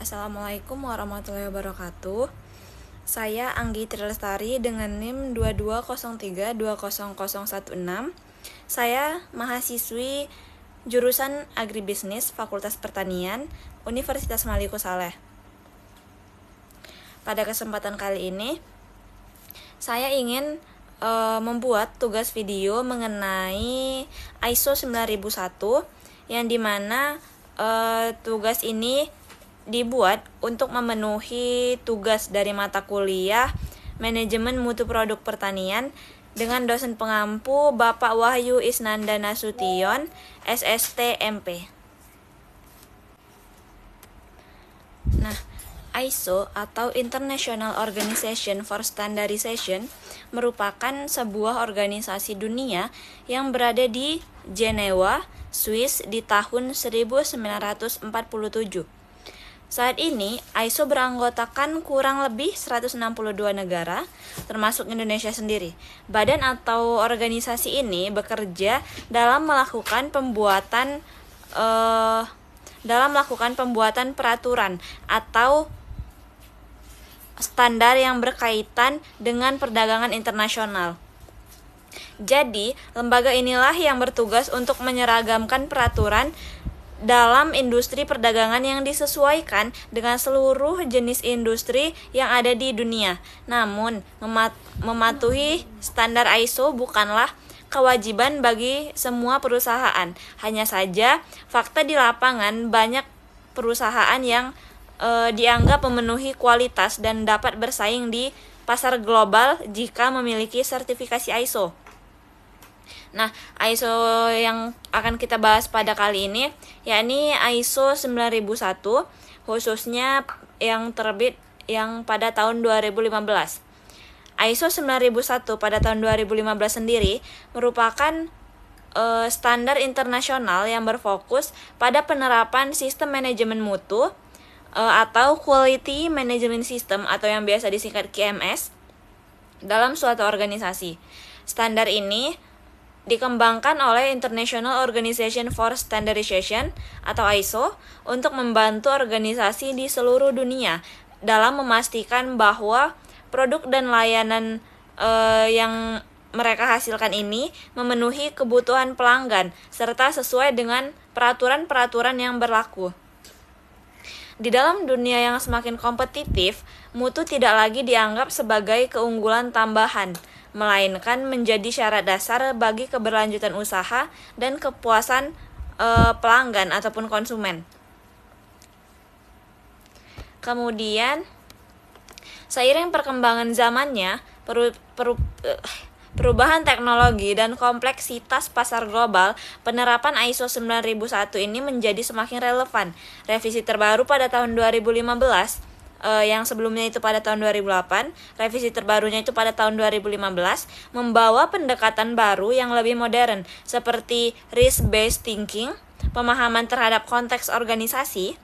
Assalamualaikum warahmatullahi wabarakatuh. Saya Anggi Trilestari dengan NIM 2203-20016. Saya mahasiswi jurusan Agribisnis Fakultas Pertanian Universitas Maliku Saleh. Pada kesempatan kali ini, saya ingin membuat tugas video mengenai ISO 9001 yang dimana tugas ini dibuat untuk memenuhi tugas dari mata kuliah Manajemen Mutu Produk Pertanian dengan dosen pengampu Bapak Wahyu Isnanda Nasution, SST MP. Nah, ISO atau International Organization for Standardization merupakan sebuah organisasi dunia yang berada di Jenewa, Swiss di tahun 1947. Saat ini, ISO beranggotakan kurang lebih 162 negara, termasuk Indonesia sendiri. Badan atau organisasi ini bekerja dalam melakukan pembuatan peraturan atau standar yang berkaitan dengan perdagangan internasional. Jadi, lembaga inilah yang bertugas untuk menyeragamkan peraturan dalam industri perdagangan yang disesuaikan dengan seluruh jenis industri yang ada di dunia. Namun, mematuhi standar ISO bukanlah kewajiban bagi semua perusahaan. Hanya saja, fakta di lapangan banyak perusahaan yang dianggap memenuhi kualitas dan dapat bersaing di pasar global jika memiliki sertifikasi ISO. Nah, ISO yang akan kita bahas pada kali ini yakni ISO 9001, khususnya yang terbit yang pada tahun 2015. ISO 9001 pada tahun 2015 sendiri merupakan standar internasional yang berfokus pada penerapan sistem manajemen mutu atau Quality Management System atau yang biasa disingkat QMS dalam suatu organisasi. Standar ini dikembangkan oleh International Organization for Standardization atau ISO untuk membantu organisasi di seluruh dunia dalam memastikan bahwa produk dan layanan yang mereka hasilkan ini memenuhi kebutuhan pelanggan serta sesuai dengan peraturan-peraturan yang berlaku. Di dalam dunia yang semakin kompetitif, mutu tidak lagi dianggap sebagai keunggulan tambahan, melainkan menjadi syarat dasar bagi keberlanjutan usaha dan kepuasan pelanggan ataupun konsumen. Kemudian, seiring perkembangan zamannya, perubahan teknologi dan kompleksitas pasar global, penerapan ISO 9001 ini menjadi semakin relevan. Revisi terbaru pada tahun 2015 yang sebelumnya itu pada tahun 2008, revisi terbarunya itu pada tahun 2015, membawa pendekatan baru yang lebih modern, seperti risk-based thinking, pemahaman terhadap konteks organisasi,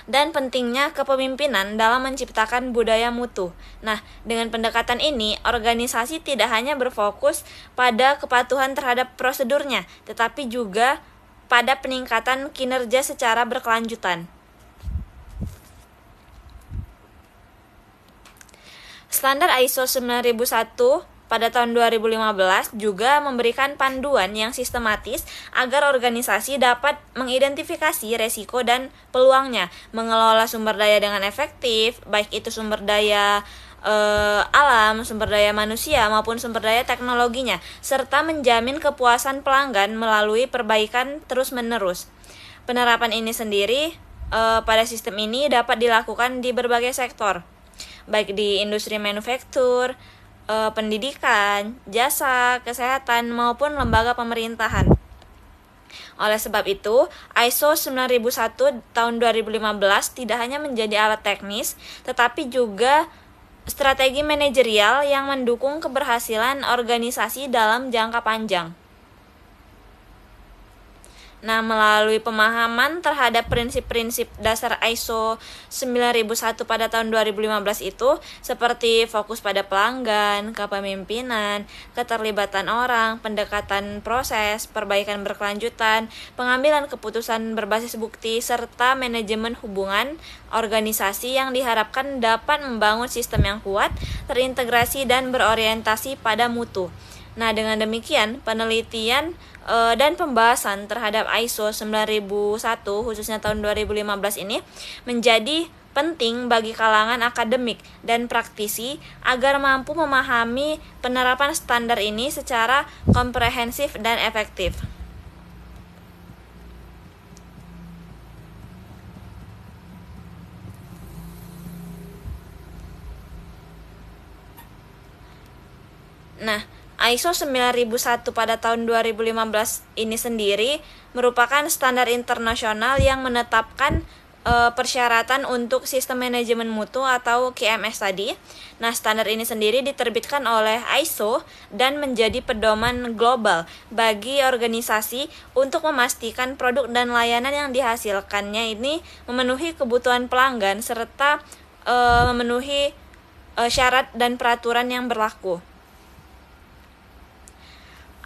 dan pentingnya kepemimpinan dalam menciptakan budaya mutu. Nah, dengan pendekatan ini, organisasi tidak hanya berfokus pada kepatuhan terhadap prosedurnya, tetapi juga pada peningkatan kinerja secara berkelanjutan. Standar ISO 9001 pada tahun 2015 juga memberikan panduan yang sistematis agar organisasi dapat mengidentifikasi resiko dan peluangnya, mengelola sumber daya dengan efektif, baik itu sumber daya alam, sumber daya manusia maupun sumber daya teknologinya, serta menjamin kepuasan pelanggan melalui perbaikan terus-menerus. Penerapan ini sendiri pada sistem ini dapat dilakukan di berbagai sektor, baik di industri manufaktur, pendidikan, jasa, kesehatan, maupun lembaga pemerintahan. Oleh sebab itu, ISO 9001 tahun 2015 tidak hanya menjadi alat teknis, tetapi juga strategi manajerial yang mendukung keberhasilan organisasi dalam jangka panjang. Nah, melalui pemahaman terhadap prinsip-prinsip dasar ISO 9001 pada tahun 2015 itu, seperti fokus pada pelanggan, kepemimpinan, keterlibatan orang, pendekatan proses, perbaikan berkelanjutan, pengambilan keputusan berbasis bukti, serta manajemen hubungan organisasi yang diharapkan dapat membangun sistem yang kuat, terintegrasi, dan berorientasi pada mutu. Nah, dengan demikian, penelitian dan pembahasan terhadap ISO 9001 khususnya tahun 2015 ini menjadi penting bagi kalangan akademik dan praktisi agar mampu memahami penerapan standar ini secara komprehensif dan efektif. Nah, ISO 9001 pada tahun 2015 ini sendiri merupakan standar internasional yang menetapkan persyaratan untuk sistem manajemen mutu atau QMS tadi. Nah, standar ini sendiri diterbitkan oleh ISO dan menjadi pedoman global bagi organisasi untuk memastikan produk dan layanan yang dihasilkannya ini memenuhi kebutuhan pelanggan serta memenuhi syarat dan peraturan yang berlaku.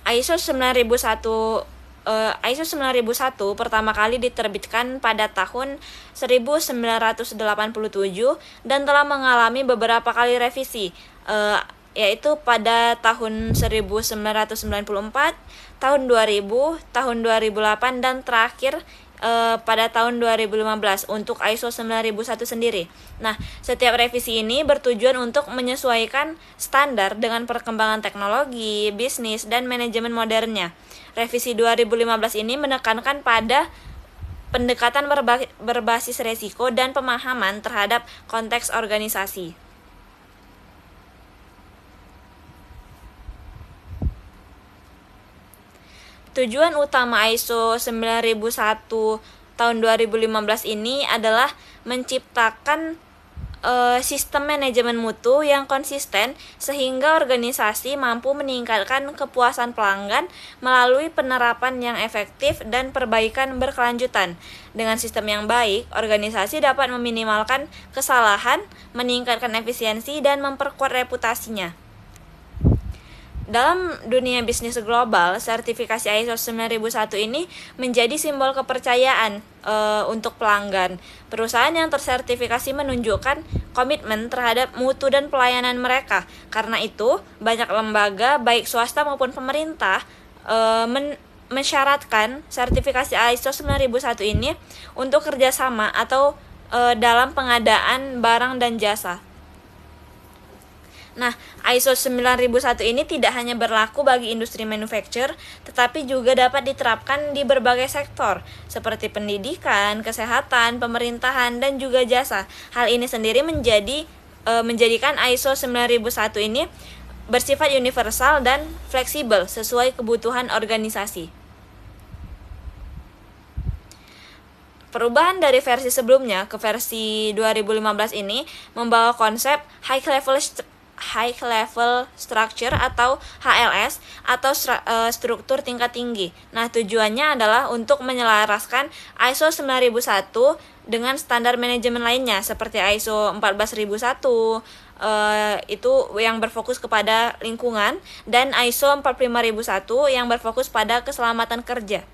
ISO 9001 pertama kali diterbitkan pada tahun 1987 dan telah mengalami beberapa kali revisi, yaitu pada tahun 1994, tahun 2000, tahun 2008, dan terakhir pada tahun 2015 untuk ISO 9001 sendiri. Nah, setiap revisi ini bertujuan untuk menyesuaikan standar dengan perkembangan teknologi, bisnis, dan manajemen modernnya. Revisi 2015 ini menekankan pada pendekatan berbasis resiko dan pemahaman terhadap konteks organisasi. Tujuan utama ISO 9001 tahun 2015 ini adalah menciptakan sistem manajemen mutu yang konsisten sehingga organisasi mampu meningkatkan kepuasan pelanggan melalui penerapan yang efektif dan perbaikan berkelanjutan. Dengan sistem yang baik, organisasi dapat meminimalkan kesalahan, meningkatkan efisiensi, dan memperkuat reputasinya. Dalam dunia bisnis global, sertifikasi ISO 9001 ini menjadi simbol kepercayaan untuk pelanggan. Perusahaan yang tersertifikasi menunjukkan komitmen terhadap mutu dan pelayanan mereka. Karena itu, banyak lembaga, baik swasta maupun pemerintah, mensyaratkan sertifikasi ISO 9001 ini untuk kerjasama atau dalam pengadaan barang dan jasa. Nah, ISO 9001 ini tidak hanya berlaku bagi industri manufacture, tetapi juga dapat diterapkan di berbagai sektor, seperti pendidikan, kesehatan, pemerintahan, dan juga jasa. Hal ini sendiri menjadikan ISO 9001 ini bersifat universal dan fleksibel sesuai kebutuhan organisasi. Perubahan dari versi sebelumnya ke versi 2015 ini membawa konsep high level structure atau HLS atau struktur tingkat tinggi. Nah, tujuannya adalah untuk menyelaraskan ISO 9001 dengan standar manajemen lainnya seperti ISO 14001 itu yang berfokus kepada lingkungan, dan ISO 45001 yang berfokus pada keselamatan kerja.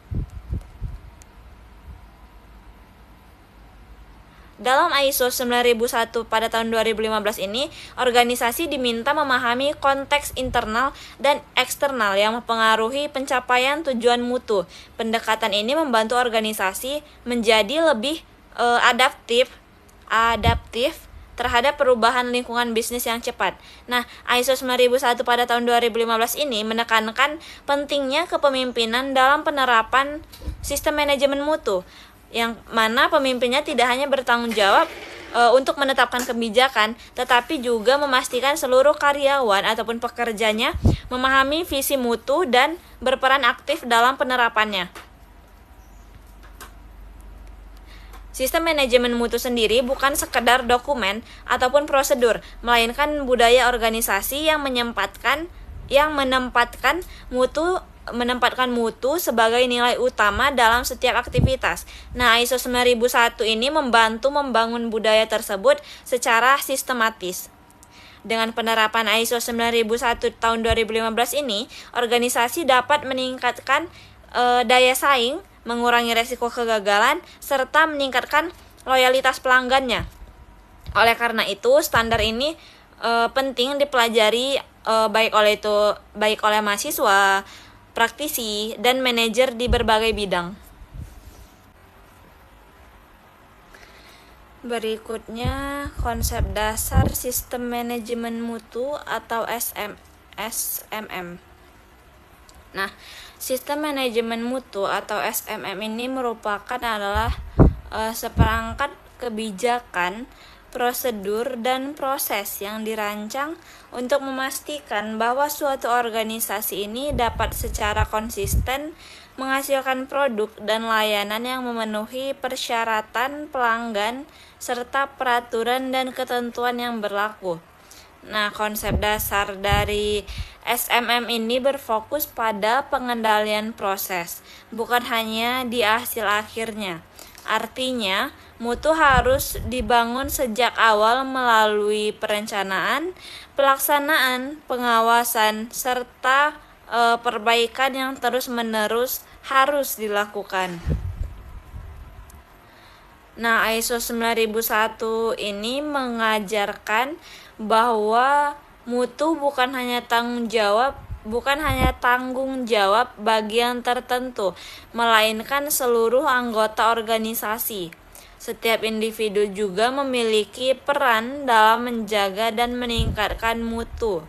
Dalam ISO 9001 pada tahun 2015 ini, organisasi diminta memahami konteks internal dan eksternal yang mempengaruhi pencapaian tujuan mutu. Pendekatan ini membantu organisasi menjadi lebih adaptif terhadap perubahan lingkungan bisnis yang cepat. Nah, ISO 9001 pada tahun 2015 ini menekankan pentingnya kepemimpinan dalam penerapan sistem manajemen mutu, yang mana pemimpinnya tidak hanya bertanggung jawab untuk menetapkan kebijakan, tetapi juga memastikan seluruh karyawan ataupun pekerjanya memahami visi mutu dan berperan aktif dalam penerapannya. Sistem manajemen mutu sendiri bukan sekedar dokumen ataupun prosedur, melainkan budaya organisasi yang menempatkan mutu menempatkan mutu sebagai nilai utama dalam setiap aktivitas. Nah, ISO 9001 ini membantu membangun budaya tersebut secara sistematis. Dengan penerapan ISO 9001 tahun 2015 ini, organisasi dapat meningkatkan daya saing, mengurangi resiko kegagalan, serta meningkatkan loyalitas pelanggannya. Oleh karena itu, standar ini penting dipelajari baik oleh mahasiswa, praktisi, dan manajer di berbagai bidang. Berikutnya, konsep dasar sistem manajemen mutu atau SMM. Nah, sistem manajemen mutu atau SMM ini adalah seperangkat kebijakan, prosedur, dan proses yang dirancang untuk memastikan bahwa suatu organisasi ini dapat secara konsisten menghasilkan produk dan layanan yang memenuhi persyaratan pelanggan serta peraturan dan ketentuan yang berlaku. Nah, konsep dasar dari SMM ini berfokus pada pengendalian proses, bukan hanya di hasil akhirnya. Artinya, mutu harus dibangun sejak awal melalui perencanaan, pelaksanaan, pengawasan, serta perbaikan yang terus-menerus harus dilakukan. Nah, ISO 9001 ini mengajarkan bahwa mutu bukan hanya tanggung jawab bagian tertentu, melainkan seluruh anggota organisasi. Setiap individu juga memiliki peran dalam menjaga dan meningkatkan mutu.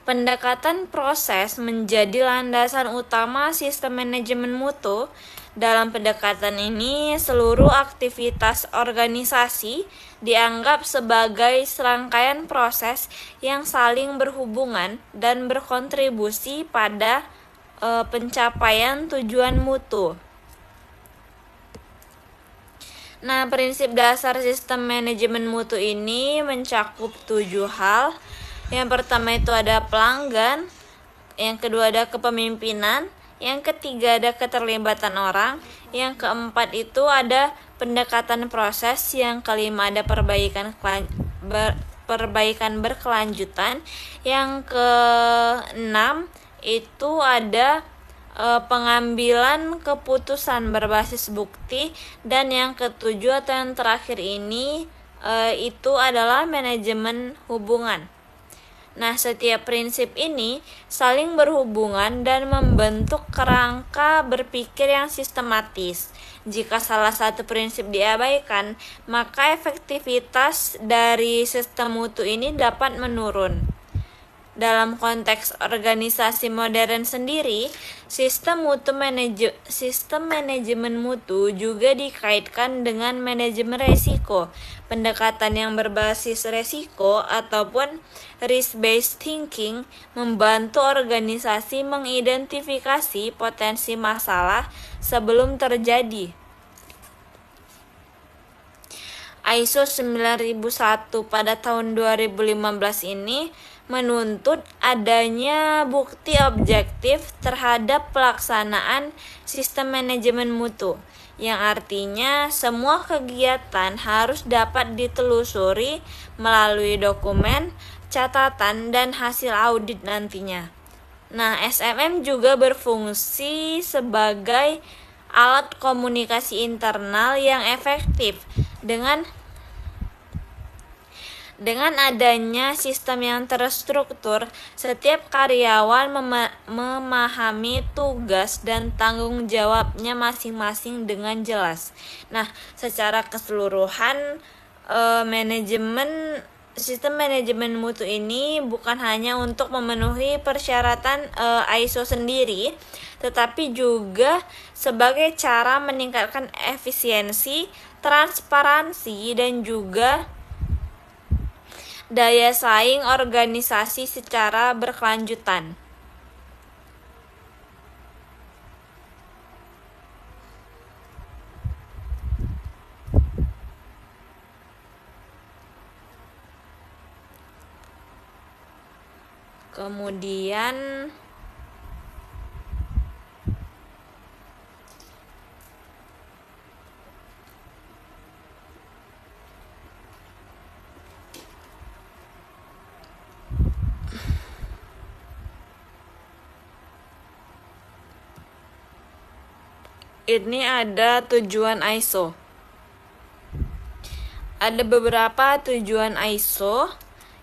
Pendekatan proses menjadi landasan utama sistem manajemen mutu. Dalam pendekatan ini, seluruh aktivitas organisasi dianggap sebagai serangkaian proses yang saling berhubungan dan berkontribusi pada pencapaian tujuan mutu. Nah, prinsip dasar sistem manajemen mutu ini mencakup 7 hal. Yang pertama itu ada pelanggan, yang kedua ada kepemimpinan, yang ketiga ada keterlibatan orang, yang keempat itu ada pendekatan proses, yang kelima ada perbaikan berkelanjutan, yang keenam itu ada pengambilan keputusan berbasis bukti, dan yang ketujuh atau yang terakhir ini itu adalah manajemen hubungan. Nah, setiap prinsip ini saling berhubungan dan membentuk kerangka berpikir yang sistematis. Jika salah satu prinsip diabaikan, maka efektivitas dari sistem mutu ini dapat menurun. Dalam konteks organisasi modern sendiri, sistem manajemen mutu juga dikaitkan dengan manajemen resiko. Pendekatan yang berbasis resiko ataupun risk-based thinking membantu organisasi mengidentifikasi potensi masalah sebelum terjadi. ISO 9001 pada tahun 2015 ini menuntut adanya bukti objektif terhadap pelaksanaan sistem manajemen mutu, yang artinya semua kegiatan harus dapat ditelusuri melalui dokumen, catatan, dan hasil audit nantinya. Nah, SMM juga berfungsi sebagai alat komunikasi internal yang efektif. Dengan adanya sistem yang terstruktur, setiap karyawan memahami tugas dan tanggung jawabnya masing-masing dengan jelas. Nah, secara keseluruhan sistem manajemen mutu ini bukan hanya untuk memenuhi persyaratan ISO sendiri, tetapi juga sebagai cara meningkatkan efisiensi, transparansi, dan juga daya saing organisasi secara berkelanjutan. Kemudian ini ada tujuan ISO. Ada beberapa tujuan ISO.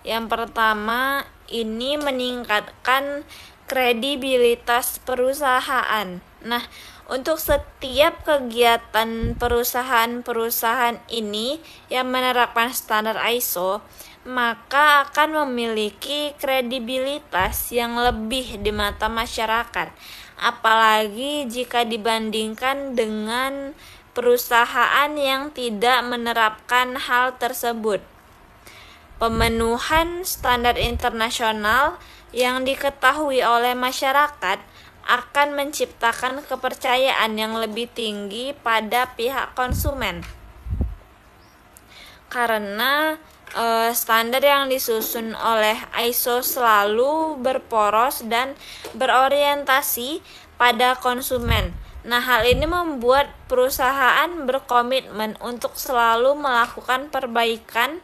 Yang pertama, ini meningkatkan kredibilitas perusahaan. Nah, untuk setiap kegiatan perusahaan-perusahaan ini yang menerapkan standar ISO, maka akan memiliki kredibilitas yang lebih di mata masyarakat. Apalagi jika dibandingkan dengan perusahaan yang tidak menerapkan hal tersebut. Pemenuhan standar internasional yang diketahui oleh masyarakat akan menciptakan kepercayaan yang lebih tinggi pada pihak konsumen. Karena standar yang disusun oleh ISO selalu berporos dan berorientasi pada konsumen. Nah, hal ini membuat perusahaan berkomitmen untuk selalu melakukan perbaikan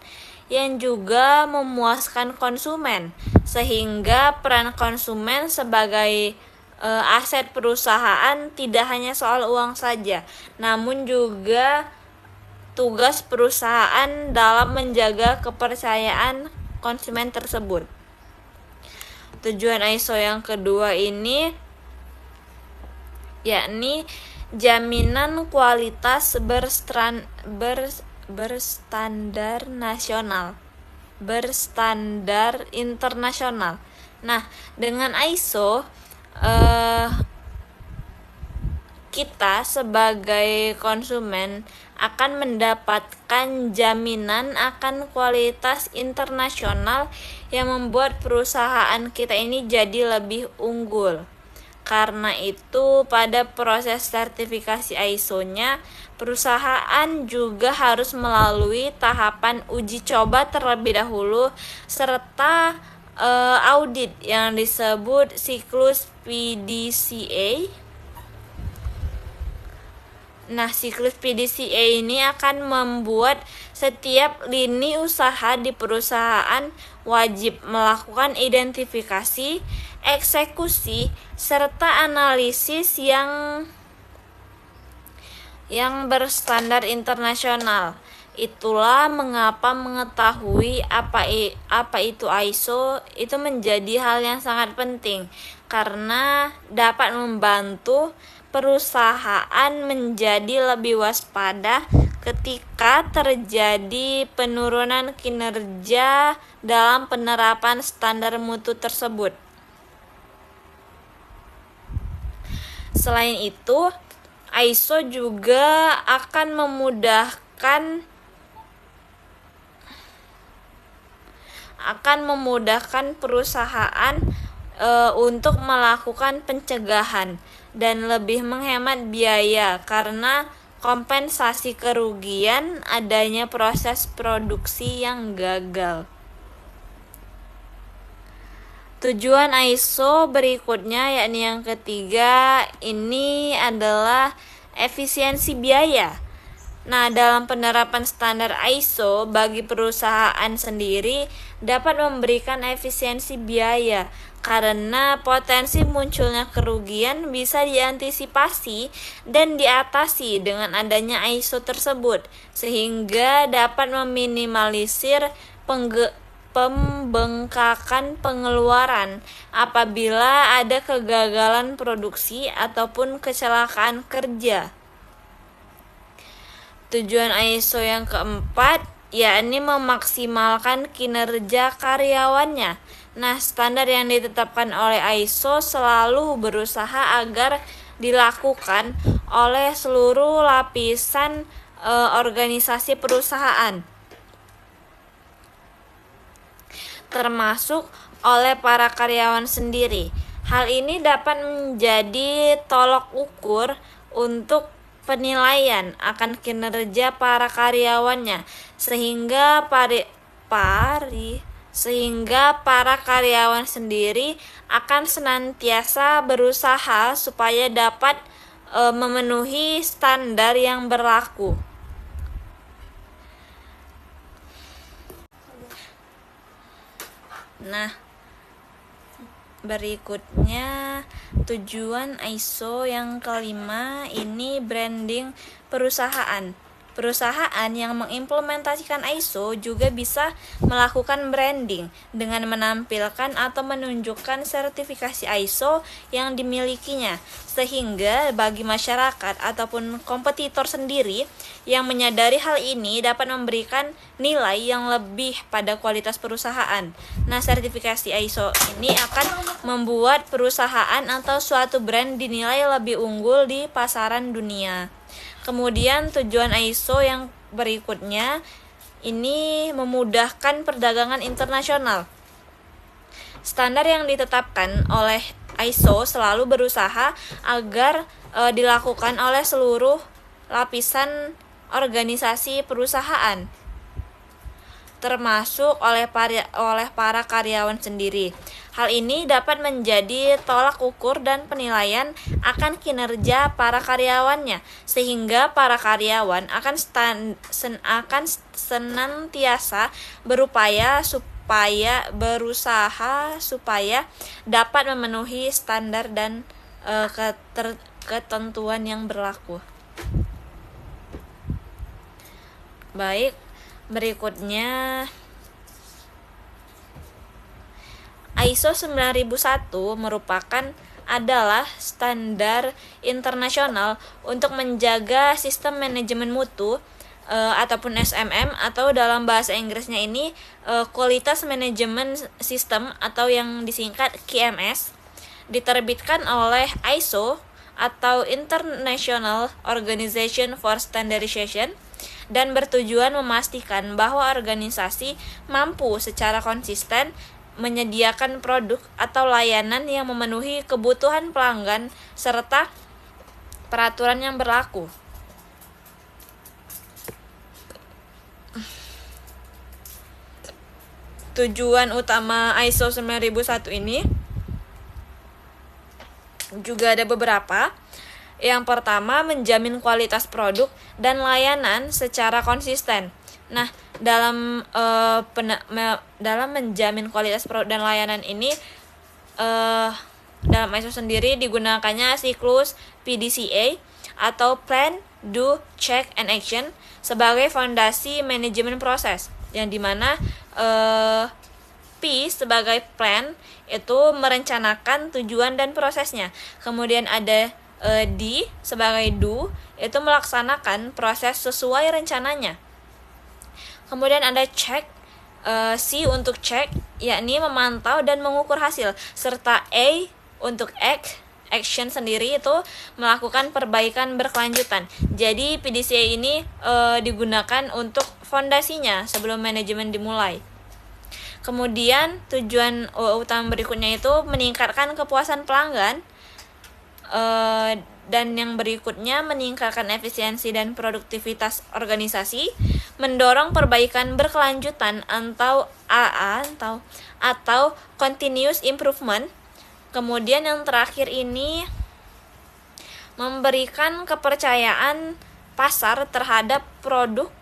yang juga memuaskan konsumen, sehingga peran konsumen sebagai aset perusahaan tidak hanya soal uang saja, namun juga tugas perusahaan dalam menjaga kepercayaan konsumen tersebut. Tujuan ISO yang kedua ini yakni jaminan kualitas berstandar internasional. Nah, dengan ISO kita sebagai konsumen akan mendapatkan jaminan akan kualitas internasional yang membuat perusahaan kita ini jadi lebih unggul. Karena itu, pada proses sertifikasi ISO-nya, perusahaan juga harus melalui tahapan uji coba terlebih dahulu serta audit yang disebut siklus PDCA. Nah, siklus PDCA ini akan membuat setiap lini usaha di perusahaan wajib melakukan identifikasi, eksekusi, serta analisis yang berstandar internasional. Itulah mengapa mengetahui apa itu ISO itu menjadi hal yang sangat penting, karena dapat membantu perusahaan menjadi lebih waspada ketika terjadi penurunan kinerja dalam penerapan standar mutu tersebut. Selain itu, ISO juga akan memudahkan perusahaan untuk melakukan pencegahan dan lebih menghemat biaya karena kompensasi kerugian adanya proses produksi yang gagal. Tujuan ISO berikutnya, yakni yang ketiga, ini adalah efisiensi biaya. Nah, dalam penerapan standar ISO bagi perusahaan sendiri dapat memberikan efisiensi biaya karena potensi munculnya kerugian bisa diantisipasi dan diatasi dengan adanya ISO tersebut, sehingga dapat meminimalisir pembengkakan pengeluaran apabila ada kegagalan produksi ataupun kecelakaan kerja. Tujuan ISO yang keempat yakni memaksimalkan kinerja karyawannya. Nah, standar yang ditetapkan oleh ISO selalu berusaha agar dilakukan oleh seluruh lapisan organisasi perusahaan, termasuk oleh para karyawan sendiri. Hal ini dapat menjadi tolok ukur untuk penilaian akan kinerja para karyawannya, sehingga para karyawan sendiri akan senantiasa berusaha supaya dapat memenuhi standar yang berlaku. Nah, Berikutnya, tujuan ISO yang kelima ini branding perusahaan. Perusahaan yang mengimplementasikan ISO juga bisa melakukan branding dengan menampilkan atau menunjukkan sertifikasi ISO yang dimilikinya, sehingga bagi masyarakat ataupun kompetitor sendiri yang menyadari hal ini dapat memberikan nilai yang lebih pada kualitas perusahaan. Nah, sertifikasi ISO ini akan membuat perusahaan atau suatu brand dinilai lebih unggul di pasaran dunia. Kemudian tujuan ISO yang berikutnya ini memudahkan perdagangan internasional. Standar yang ditetapkan oleh ISO selalu berusaha agar dilakukan oleh seluruh lapisan organisasi perusahaan, termasuk oleh para karyawan sendiri. Hal ini dapat menjadi tolak ukur dan penilaian akan kinerja para karyawannya, sehingga para karyawan akan senantiasa berusaha supaya dapat memenuhi standar dan ketentuan yang berlaku. Baik, berikutnya ISO 9001 adalah standar internasional untuk menjaga sistem manajemen mutu ataupun SMM, atau dalam bahasa Inggrisnya ini kualitas manajemen sistem atau yang disingkat QMS, diterbitkan oleh ISO atau International Organization for Standardization dan bertujuan memastikan bahwa organisasi mampu secara konsisten menyediakan produk atau layanan yang memenuhi kebutuhan pelanggan serta peraturan yang berlaku. Tujuan utama ISO 9001 ini juga ada beberapa. Yang pertama, menjamin kualitas produk dan layanan secara konsisten. Nah, dalam menjamin kualitas produk dan layanan ini, dalam ISO sendiri digunakannya siklus PDCA atau Plan, Do, Check, and Action sebagai fondasi manajemen proses, yang dimana P sebagai plan itu merencanakan tujuan dan prosesnya. Kemudian ada D sebagai do, itu melaksanakan proses sesuai rencananya. Kemudian ada check, C untuk check, yakni memantau dan mengukur hasil, serta A untuk action sendiri itu melakukan perbaikan berkelanjutan. Jadi PDCA ini digunakan untuk fondasinya sebelum manajemen dimulai. Kemudian tujuan utama berikutnya itu meningkatkan kepuasan pelanggan, dan yang berikutnya meningkatkan efisiensi dan produktivitas organisasi, mendorong perbaikan berkelanjutan atau AA atau continuous improvement. Kemudian yang terakhir ini memberikan kepercayaan pasar terhadap produk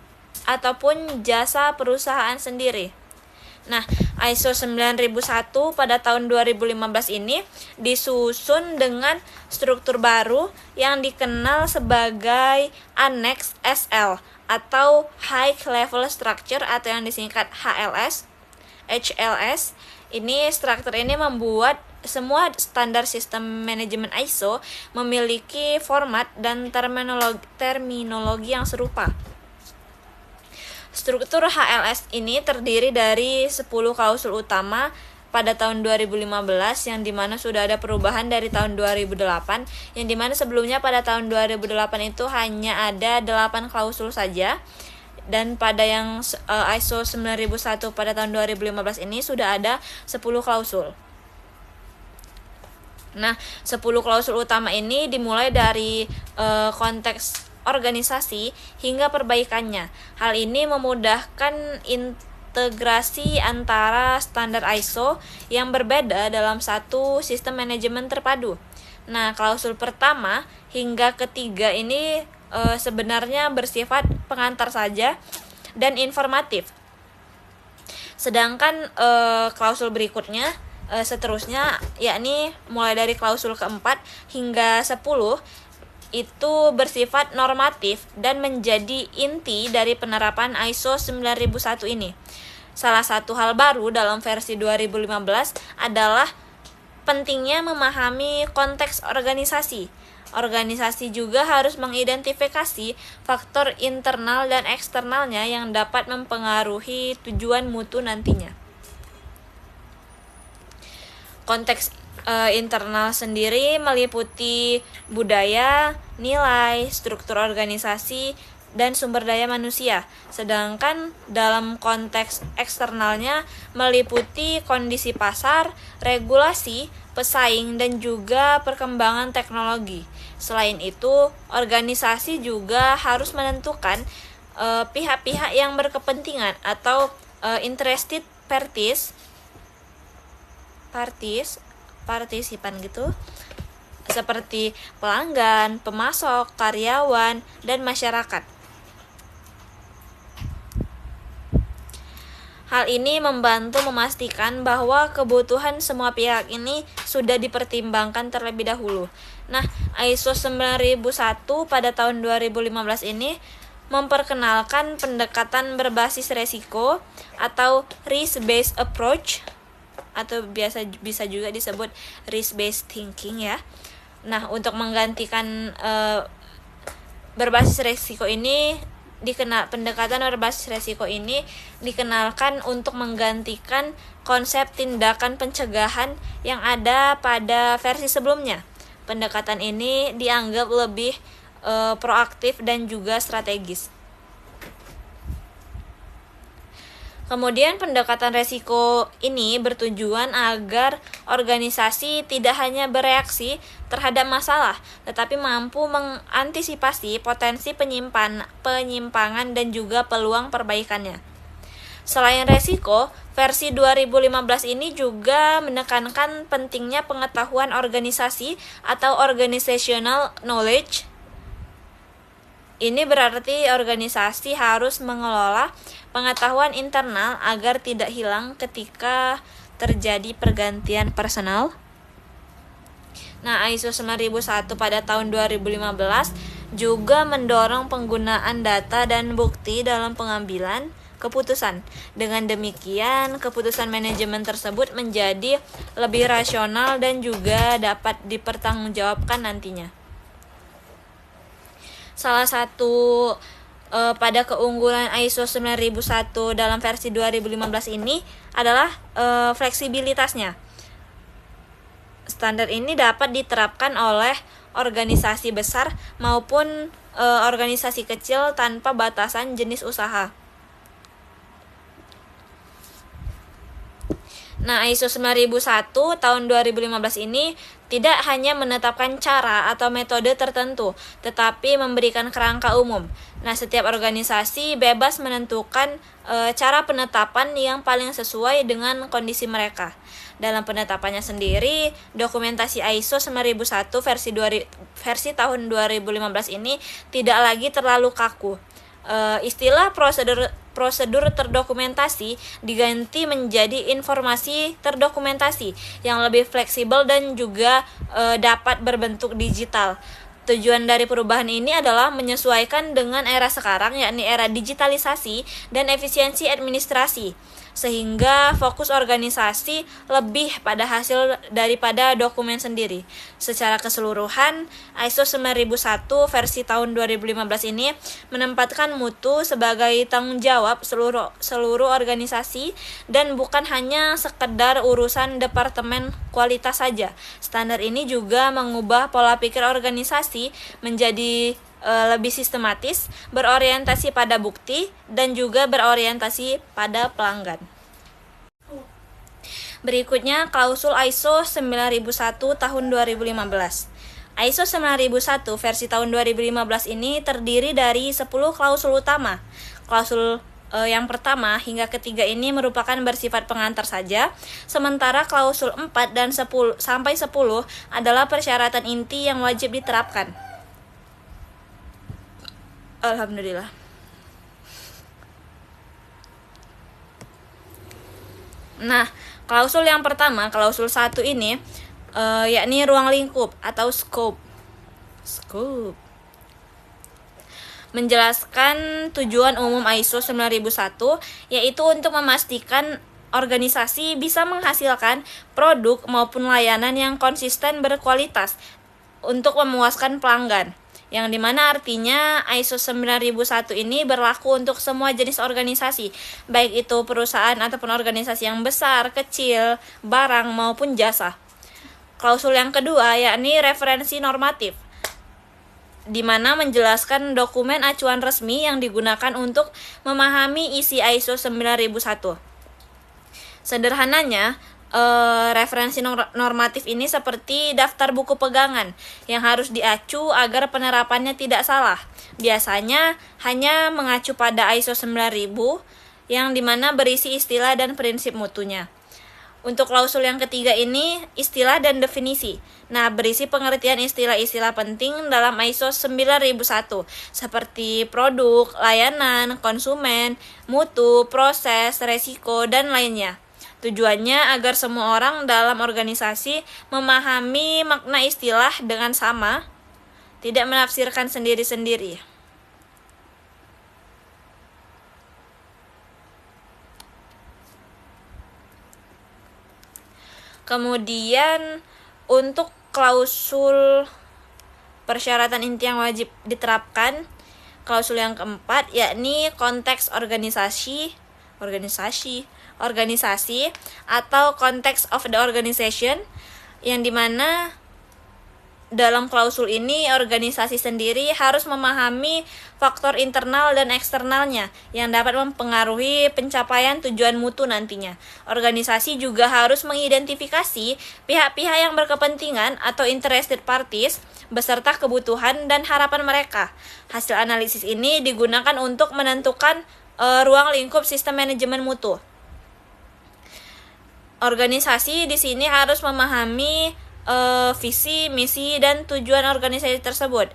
ataupun jasa perusahaan sendiri. Nah, ISO 9001 pada tahun 2015 ini disusun dengan struktur baru yang dikenal sebagai Annex SL atau High Level Structure atau yang disingkat HLS. Ini struktur ini membuat semua standar sistem manajemen ISO memiliki format dan terminologi yang serupa. Struktur HLS ini terdiri dari 10 klausul utama pada tahun 2015, yang dimana sudah ada perubahan dari tahun 2008, yang dimana sebelumnya pada tahun 2008 itu hanya ada 8 klausul saja, dan pada yang ISO 9001 pada tahun 2015 ini sudah ada 10 klausul. Nah, 10 klausul utama ini dimulai dari konteks organisasi hingga perbaikannya. Hal ini memudahkan integrasi antara standar ISO yang berbeda dalam satu sistem manajemen terpadu. Nah, klausul pertama hingga ketiga ini sebenarnya bersifat pengantar saja dan informatif. Sedangkan klausul berikutnya seterusnya, yakni mulai dari klausul keempat hingga 10 itu bersifat normatif dan menjadi inti dari penerapan ISO 9001 ini. Salah satu hal baru dalam versi 2015 adalah pentingnya memahami konteks organisasi. Organisasi juga harus mengidentifikasi faktor internal dan eksternalnya yang dapat mempengaruhi tujuan mutu nantinya. Konteks internal sendiri meliputi budaya, nilai, struktur organisasi, dan sumber daya manusia. Sedangkan dalam konteks eksternalnya meliputi kondisi pasar, regulasi, pesaing, dan juga perkembangan teknologi. Selain itu, organisasi juga harus menentukan pihak-pihak yang berkepentingan atau interested partisipan gitu, seperti pelanggan, pemasok, karyawan, dan masyarakat. Hal ini membantu memastikan bahwa kebutuhan semua pihak ini sudah dipertimbangkan terlebih dahulu. Nah, ISO 9001 pada tahun 2015 ini memperkenalkan pendekatan berbasis resiko atau risk-based approach, atau bisa juga disebut risk-based thinking ya. Nah, untuk menggantikan berbasis resiko ini pendekatan berbasis resiko ini dikenalkan untuk menggantikan konsep tindakan pencegahan yang ada pada versi sebelumnya. Pendekatan ini dianggap lebih proaktif dan juga strategis. Kemudian pendekatan resiko ini bertujuan agar organisasi tidak hanya bereaksi terhadap masalah, tetapi mampu mengantisipasi potensi penyimpangan dan juga peluang perbaikannya. Selain resiko, versi 2015 ini juga menekankan pentingnya pengetahuan organisasi atau organizational knowledge. Ini berarti organisasi harus mengelola pengetahuan internal agar tidak hilang ketika terjadi pergantian personal. Nah, ISO 9001 pada tahun 2015 juga mendorong penggunaan data dan bukti dalam pengambilan keputusan. Dengan demikian, keputusan manajemen tersebut menjadi lebih rasional dan juga dapat dipertanggungjawabkan nantinya. Salah satu pada keunggulan ISO 9001 dalam versi 2015 ini adalah fleksibilitasnya. Standar ini dapat diterapkan oleh organisasi besar maupun organisasi kecil tanpa batasan jenis usaha. Nah, ISO 9001 tahun 2015 ini tidak hanya menetapkan cara atau metode tertentu, tetapi memberikan kerangka umum. Nah, setiap organisasi bebas menentukan cara penetapan yang paling sesuai dengan kondisi mereka. Dalam penetapannya sendiri, dokumentasi ISO 9001 versi tahun 2015 ini tidak lagi terlalu kaku. Istilah prosedur terdokumentasi diganti menjadi informasi terdokumentasi yang lebih fleksibel dan juga dapat berbentuk digital. Tujuan dari perubahan ini adalah menyesuaikan dengan era sekarang, yakni era digitalisasi dan efisiensi administrasi, sehingga fokus organisasi lebih pada hasil daripada dokumen sendiri. Secara keseluruhan, ISO 9001 versi tahun 2015 ini menempatkan mutu sebagai tanggung jawab seluruh organisasi dan bukan hanya sekedar urusan departemen kualitas saja. Standar ini juga mengubah pola pikir organisasi menjadi lebih sistematis, berorientasi pada bukti, dan juga berorientasi pada pelanggan. Berikutnya, klausul ISO 9001 tahun 2015. ISO 9001 versi tahun 2015 ini terdiri dari 10 klausul utama. Klausul yang pertama hingga ketiga ini merupakan bersifat pengantar saja, sementara klausul 4 dan 10 sampai 10 adalah persyaratan inti yang wajib diterapkan. Alhamdulillah. Nah, klausul yang pertama, klausul 1 ini yakni ruang lingkup atau scope. Menjelaskan tujuan umum ISO 9001 yaitu untuk memastikan organisasi bisa menghasilkan produk maupun layanan yang konsisten berkualitas untuk memuaskan pelanggan. Yang dimana artinya ISO 9001 ini berlaku untuk semua jenis organisasi, baik itu perusahaan ataupun organisasi yang besar, kecil, barang maupun jasa. Klausul yang kedua yakni referensi normatif, di mana menjelaskan dokumen acuan resmi yang digunakan untuk memahami isi ISO 9001. Sederhananya, referensi normatif ini seperti daftar buku pegangan yang harus diacu agar penerapannya tidak salah. Biasanya hanya mengacu pada ISO 9000 yang dimana berisi istilah dan prinsip mutunya. Untuk klausul yang ketiga ini istilah dan definisi. Nah, berisi pengertian istilah-istilah penting dalam ISO 9001 seperti produk, layanan, konsumen, mutu, proses, resiko, dan lainnya. Tujuannya agar semua orang dalam organisasi memahami makna istilah dengan sama, tidak menafsirkan sendiri-sendiri. Kemudian untuk klausul persyaratan inti yang wajib diterapkan, klausul yang keempat yakni konteks organisasi atau context of the organization, yang dimana dalam klausul ini organisasi sendiri harus memahami faktor internal dan eksternalnya yang dapat mempengaruhi pencapaian tujuan mutu nantinya. Organisasi juga harus mengidentifikasi pihak-pihak yang berkepentingan atau interested parties beserta kebutuhan dan harapan mereka. Hasil analisis ini digunakan untuk menentukan ruang lingkup sistem manajemen mutu. Organisasi di sini harus memahami visi, misi, dan tujuan organisasi tersebut,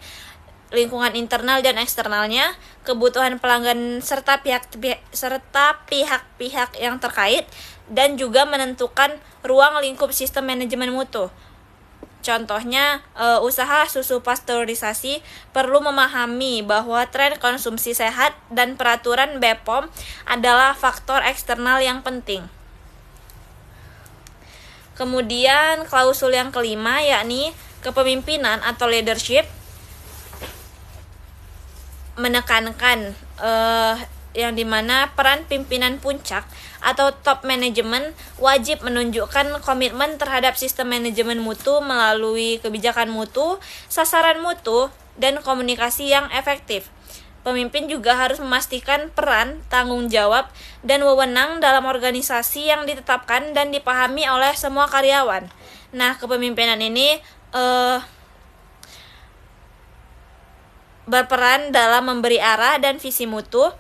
lingkungan internal dan eksternalnya, kebutuhan pelanggan serta pihak-pihak yang terkait, dan juga menentukan ruang lingkup sistem manajemen mutu. Contohnya, usaha susu pasteurisasi perlu memahami bahwa tren konsumsi sehat dan peraturan BPOM adalah faktor eksternal yang penting. Kemudian klausul yang kelima yakni kepemimpinan atau leadership, menekankan yang dimana peran pimpinan puncak atau top management wajib menunjukkan komitmen terhadap sistem manajemen mutu melalui kebijakan mutu, sasaran mutu, dan komunikasi yang efektif. Pemimpin juga harus memastikan peran, tanggung jawab, dan wewenang dalam organisasi yang ditetapkan dan dipahami oleh semua karyawan. Nah, kepemimpinan ini berperan dalam memberi arah dan visi mutu,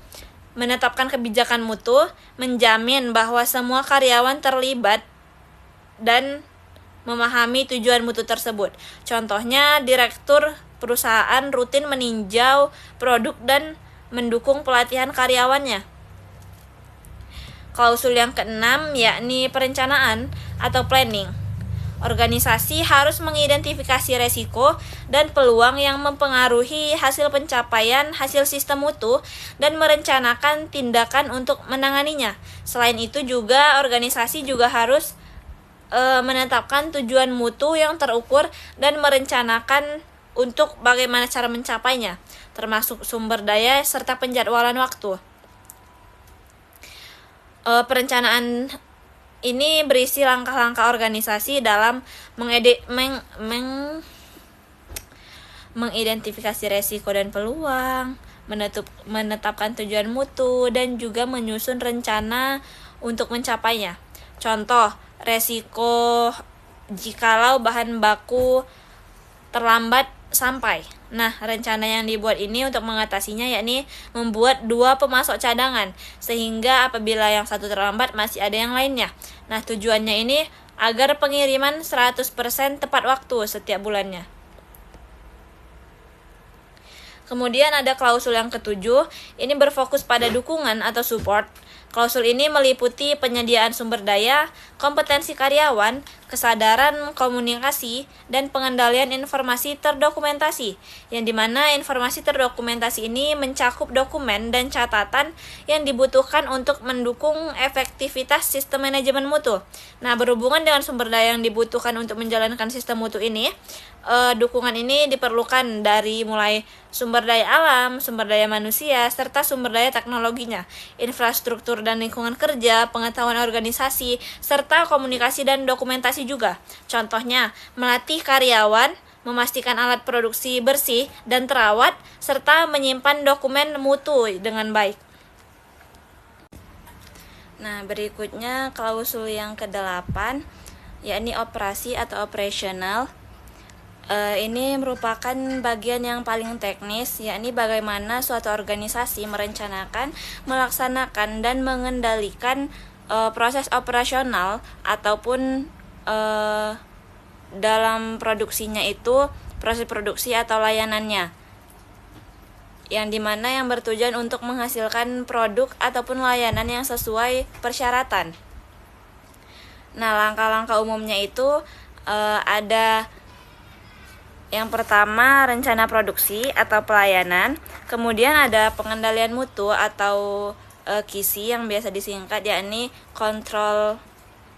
menetapkan kebijakan mutu, menjamin bahwa semua karyawan terlibat dan memahami tujuan mutu tersebut. Contohnya, direktur perusahaan rutin meninjau produk dan mendukung pelatihan karyawannya. Klausul yang keenam yakni perencanaan atau planning. Organisasi harus mengidentifikasi resiko dan peluang yang mempengaruhi hasil pencapaian hasil sistem mutu dan merencanakan tindakan untuk menanganinya. Selain itu juga organisasi juga harus menetapkan tujuan mutu yang terukur dan merencanakan untuk bagaimana cara mencapainya, termasuk sumber daya serta penjadwalan waktu. Perencanaan ini berisi langkah-langkah organisasi dalam mengidentifikasi resiko dan peluang, menetapkan tujuan mutu, dan juga menyusun rencana untuk mencapainya. Contoh, resiko jikalau bahan baku terlambat sampai. Nah, rencana yang dibuat ini untuk mengatasinya yakni membuat 2 pemasok cadangan, sehingga apabila yang satu terlambat masih ada yang lainnya. Nah, tujuannya ini agar pengiriman 100% tepat waktu setiap bulannya. Kemudian ada klausul yang ketujuh, ini berfokus pada dukungan atau support. Klausul ini meliputi penyediaan sumber daya, kompetensi karyawan, kesadaran komunikasi, dan pengendalian informasi terdokumentasi, yang dimana informasi terdokumentasi ini mencakup dokumen dan catatan yang dibutuhkan untuk mendukung efektivitas sistem manajemen mutu. Nah, berhubungan dengan sumber daya yang dibutuhkan untuk menjalankan sistem mutu ini, dukungan ini diperlukan dari mulai sumber daya alam, sumber daya manusia, serta sumber daya teknologinya, infrastruktur dan lingkungan kerja, pengetahuan organisasi, serta komunikasi dan dokumentasi juga. Contohnya, melatih karyawan, memastikan alat produksi bersih dan terawat, serta menyimpan dokumen mutu dengan baik. Nah, berikutnya klausul yang ke-8, yakni operasi atau operasional. Ini merupakan bagian yang paling teknis, yakni bagaimana suatu organisasi merencanakan, melaksanakan, dan mengendalikan proses operasional ataupun dalam produksinya itu proses produksi atau layanannya, yang dimana yang bertujuan untuk menghasilkan produk ataupun layanan yang sesuai persyaratan. Nah, langkah-langkah umumnya itu ada yang pertama, rencana produksi atau pelayanan. Kemudian ada pengendalian mutu atau QC yang biasa disingkat, yakni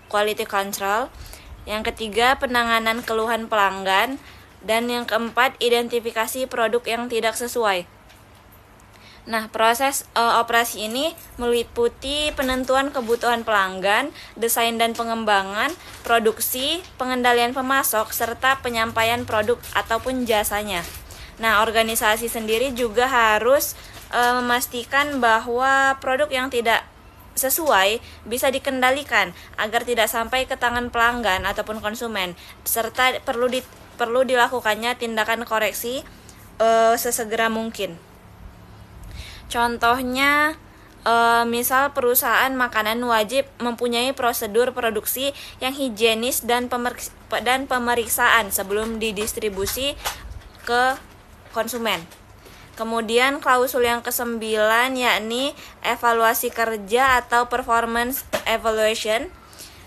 quality control. Yang ketiga, penanganan keluhan pelanggan. Dan yang keempat, identifikasi produk yang tidak sesuai. Nah, proses operasi ini meliputi penentuan kebutuhan pelanggan, desain dan pengembangan, produksi, pengendalian pemasok, serta penyampaian produk ataupun jasanya. Nah, organisasi sendiri juga harus memastikan bahwa produk yang tidak sesuai bisa dikendalikan agar tidak sampai ke tangan pelanggan ataupun konsumen, serta perlu dilakukannya tindakan koreksi sesegera mungkin. Contohnya, misal perusahaan makanan wajib mempunyai prosedur produksi yang higienis dan pemeriksaan sebelum didistribusi ke konsumen. Kemudian klausul yang ke-9, yakni evaluasi kerja atau performance evaluation.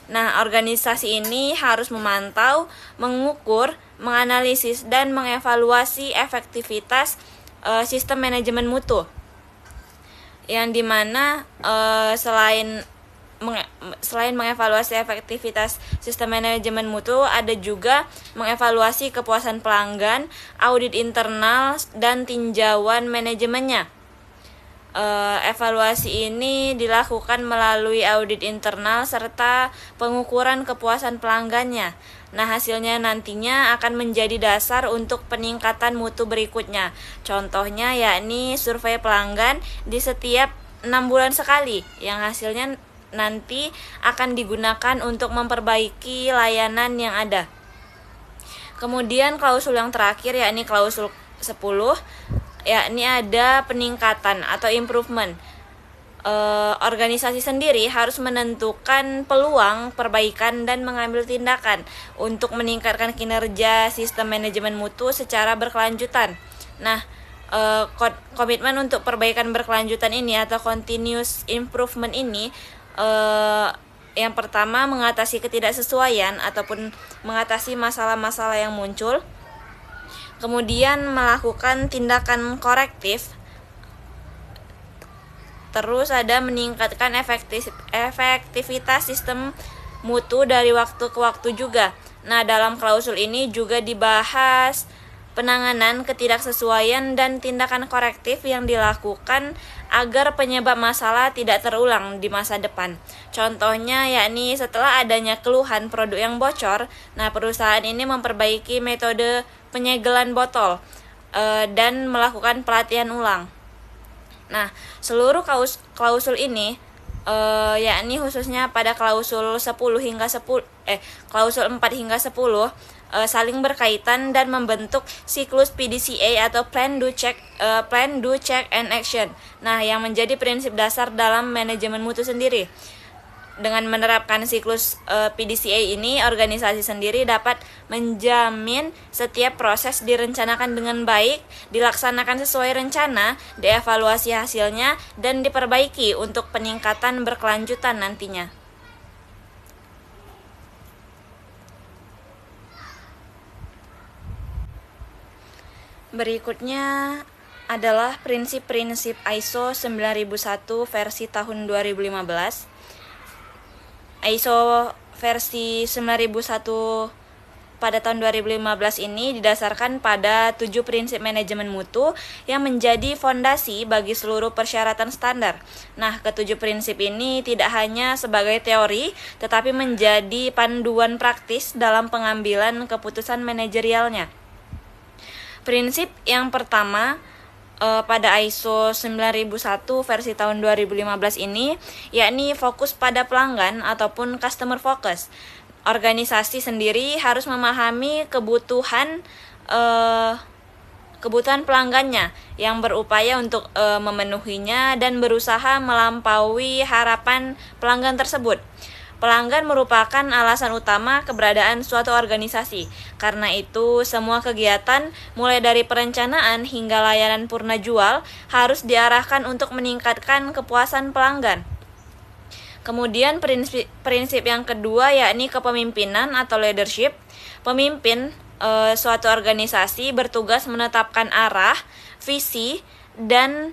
Nah, organisasi ini harus memantau, mengukur, menganalisis, dan mengevaluasi efektivitas sistem manajemen mutu, yang dimana selain mengevaluasi efektivitas sistem manajemen mutu, ada juga mengevaluasi kepuasan pelanggan, audit internal, dan tinjauan manajemennya. Evaluasi ini dilakukan melalui audit internal serta pengukuran kepuasan pelanggannya. Nah, hasilnya nantinya akan menjadi dasar untuk peningkatan mutu berikutnya. Contohnya yakni survei pelanggan di setiap 6 bulan sekali, yang hasilnya nanti akan digunakan untuk memperbaiki layanan yang ada. Kemudian klausul yang terakhir, yakni klausul 10, yakni ada peningkatan atau improvement. Organisasi sendiri harus menentukan peluang perbaikan dan mengambil tindakan untuk meningkatkan kinerja sistem manajemen mutu secara berkelanjutan. Nah, komitmen untuk perbaikan berkelanjutan ini atau continuous improvement ini, yang pertama mengatasi ketidaksesuaian ataupun mengatasi masalah-masalah yang muncul. Kemudian melakukan tindakan korektif. Terus ada meningkatkan efektivitas sistem mutu dari waktu ke waktu juga. Nah, dalam klausul ini juga dibahas penanganan ketidaksesuaian dan tindakan korektif yang dilakukan agar penyebab masalah tidak terulang di masa depan. Contohnya yakni setelah adanya keluhan produk yang bocor, nah perusahaan ini memperbaiki metode penyegelan botol dan melakukan pelatihan ulang. Nah, seluruh klausul ini yakni khususnya pada klausul 4 hingga 10 saling berkaitan dan membentuk siklus PDCA atau plan do check and action. Nah, yang menjadi prinsip dasar dalam manajemen mutu sendiri. Dengan menerapkan siklus PDCA ini, organisasi sendiri dapat menjamin setiap proses direncanakan dengan baik, dilaksanakan sesuai rencana, dievaluasi hasilnya, dan diperbaiki untuk peningkatan berkelanjutan nantinya. Berikutnya adalah prinsip-prinsip ISO 9001 versi tahun 2015. ISO versi 9001 pada tahun 2015 ini didasarkan pada 7 prinsip manajemen mutu yang menjadi fondasi bagi seluruh persyaratan standar. Nah, ketujuh prinsip ini tidak hanya sebagai teori, tetapi menjadi panduan praktis dalam pengambilan keputusan manajerialnya. Prinsip yang pertama pada ISO 9001 versi tahun 2015 ini, yakni fokus pada pelanggan ataupun customer focus. Organisasi sendiri harus memahami kebutuhan pelanggannya yang berupaya untuk memenuhinya dan berusaha melampaui harapan pelanggan tersebut. Pelanggan merupakan alasan utama keberadaan suatu organisasi. Karena itu, semua kegiatan, mulai dari perencanaan hingga layanan purna jual, harus diarahkan untuk meningkatkan kepuasan pelanggan. Kemudian prinsip yang kedua yakni kepemimpinan atau leadership. Pemimpin suatu organisasi bertugas menetapkan arah, visi, dan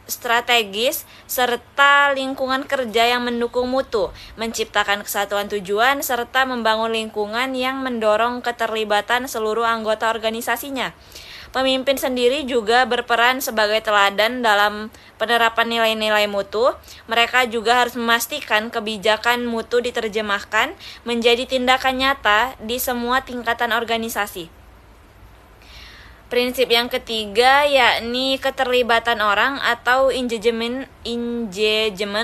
strategis serta lingkungan kerja yang mendukung mutu, menciptakan kesatuan tujuan serta membangun lingkungan yang mendorong keterlibatan seluruh anggota organisasinya. Pemimpin sendiri juga berperan sebagai teladan dalam penerapan nilai-nilai mutu. Mereka juga harus memastikan kebijakan mutu diterjemahkan menjadi tindakan nyata di semua tingkatan organisasi. Prinsip yang ketiga yakni keterlibatan orang atau engagement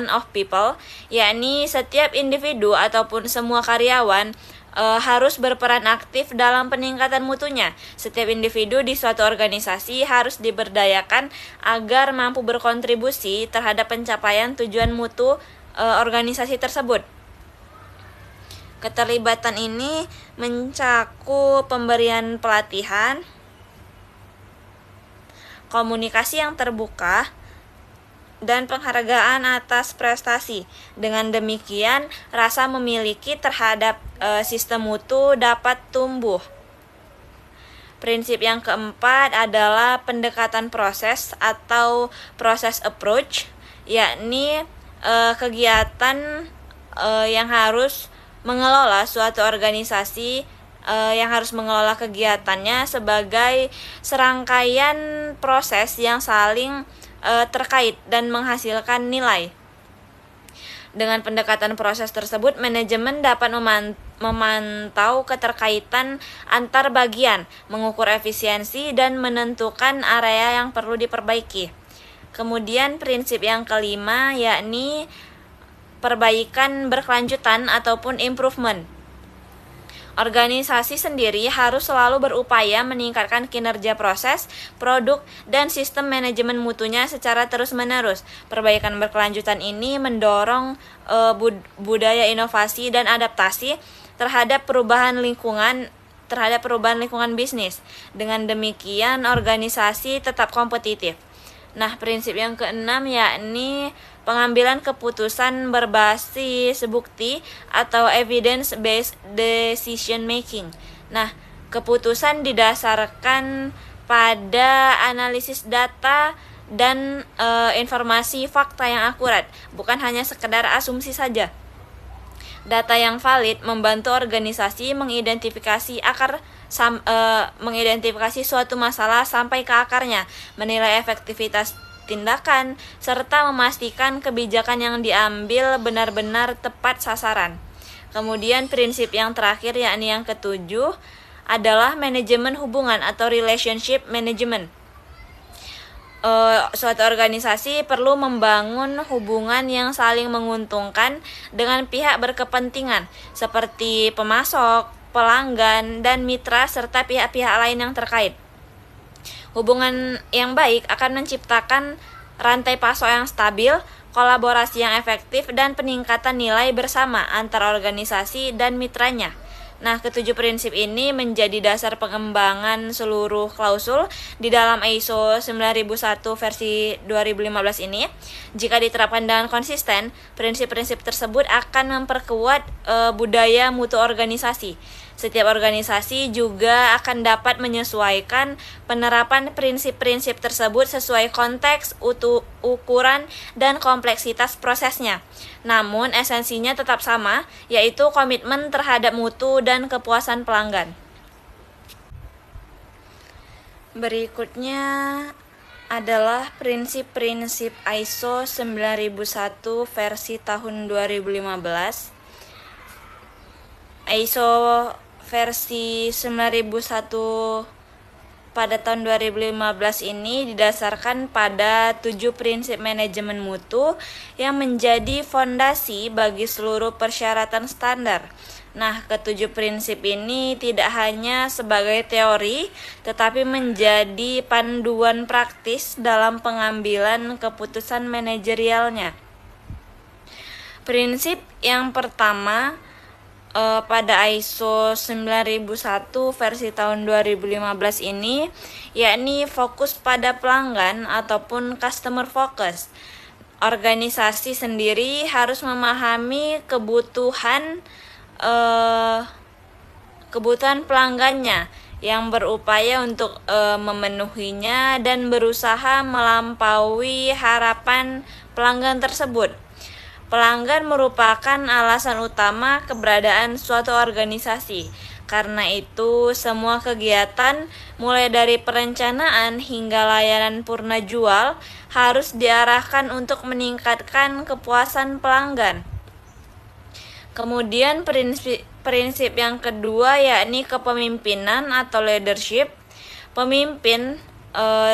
of people, yakni setiap individu ataupun semua karyawan harus berperan aktif dalam peningkatan mutunya. Setiap individu di suatu organisasi harus diberdayakan agar mampu berkontribusi terhadap pencapaian tujuan mutu organisasi tersebut. Keterlibatan ini mencakup pemberian pelatihan, komunikasi yang terbuka, dan penghargaan atas prestasi. Dengan demikian, rasa memiliki terhadap sistem mutu dapat tumbuh. Prinsip yang keempat adalah pendekatan proses atau proses approach, yakni kegiatan yang harus mengelola suatu organisasi yang harus mengelola kegiatannya sebagai serangkaian proses yang saling terkait dan menghasilkan nilai. Dengan pendekatan proses tersebut, manajemen dapat memantau keterkaitan antar bagian, mengukur efisiensi, dan menentukan area yang perlu diperbaiki. Kemudian prinsip yang kelima yakni perbaikan berkelanjutan ataupun improvement. Organisasi sendiri harus selalu berupaya meningkatkan kinerja proses, produk, dan sistem manajemen mutunya secara terus-menerus. Perbaikan berkelanjutan ini mendorong budaya inovasi dan adaptasi terhadap perubahan lingkungan bisnis. Dengan demikian, organisasi tetap kompetitif. Nah, prinsip yang keenam yakni pengambilan keputusan berbasis bukti atau evidence-based decision making. Nah, keputusan didasarkan pada analisis data dan informasi fakta yang akurat, bukan hanya sekedar asumsi saja. Data yang valid membantu organisasi mengidentifikasi suatu masalah sampai ke akarnya, menilai efektivitas tindakan, serta memastikan kebijakan yang diambil benar-benar tepat sasaran. Kemudian prinsip yang terakhir yakni yang ketujuh adalah manajemen hubungan atau relationship management. Suatu organisasi perlu membangun hubungan yang saling menguntungkan dengan pihak berkepentingan seperti pemasok, pelanggan, dan mitra serta pihak-pihak lain yang terkait. Hubungan yang baik akan menciptakan rantai pasok yang stabil, kolaborasi yang efektif, dan peningkatan nilai bersama antara organisasi dan mitranya. Nah, ketujuh prinsip ini menjadi dasar pengembangan seluruh klausul di dalam ISO 9001 versi 2015 ini. Jika diterapkan dengan konsisten, prinsip-prinsip tersebut akan memperkuat budaya mutu organisasi. Setiap organisasi juga akan dapat menyesuaikan penerapan prinsip-prinsip tersebut sesuai konteks, ukuran, dan kompleksitas prosesnya. Namun, esensinya tetap sama, yaitu komitmen terhadap mutu dan kepuasan pelanggan. Berikutnya adalah prinsip-prinsip ISO 9001 versi tahun 2015. ISO versi 9001 pada tahun 2015 ini didasarkan pada 7 prinsip manajemen mutu yang menjadi fondasi bagi seluruh persyaratan standar. Nah, ketujuh prinsip ini tidak hanya sebagai teori, tetapi menjadi panduan praktis dalam pengambilan keputusan manajerialnya. Prinsip yang pertama pada ISO 9001 versi tahun 2015 ini, yakni fokus pada pelanggan ataupun customer focus. Organisasi sendiri harus memahami kebutuhan pelanggannya yang berupaya untuk memenuhinya dan berusaha melampaui harapan pelanggan tersebut. Pelanggan merupakan alasan utama keberadaan suatu organisasi. Karena itu, semua kegiatan mulai dari perencanaan hingga layanan purna jual harus diarahkan untuk meningkatkan kepuasan pelanggan. Kemudian prinsip yang kedua yakni kepemimpinan atau leadership. Pemimpin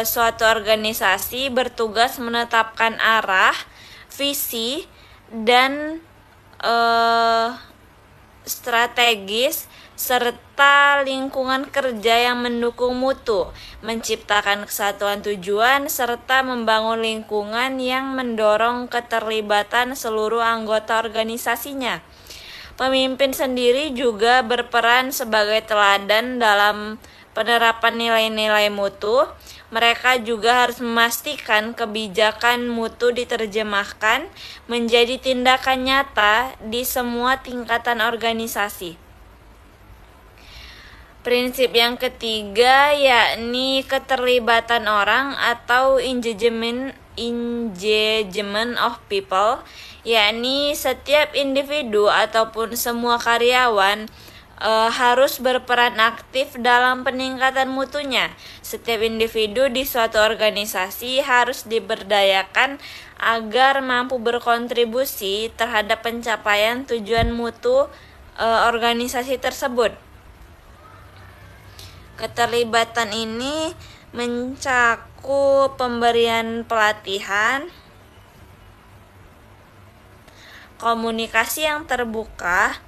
suatu organisasi bertugas menetapkan arah, visi, dan strategis serta lingkungan kerja yang mendukung mutu, menciptakan kesatuan tujuan, serta membangun lingkungan yang mendorong keterlibatan seluruh anggota organisasinya. Pemimpin sendiri juga berperan sebagai teladan dalam penerapan nilai-nilai mutu. Mereka juga harus memastikan kebijakan mutu diterjemahkan menjadi tindakan nyata di semua tingkatan organisasi. Prinsip yang ketiga yakni keterlibatan orang atau engagement of people, yakni setiap individu ataupun semua karyawan harus berperan aktif dalam peningkatan mutunya. Setiap individu di suatu organisasi harus diberdayakan agar mampu berkontribusi terhadap pencapaian tujuan mutu organisasi tersebut. Keterlibatan ini mencakup pemberian pelatihan, komunikasi yang terbuka,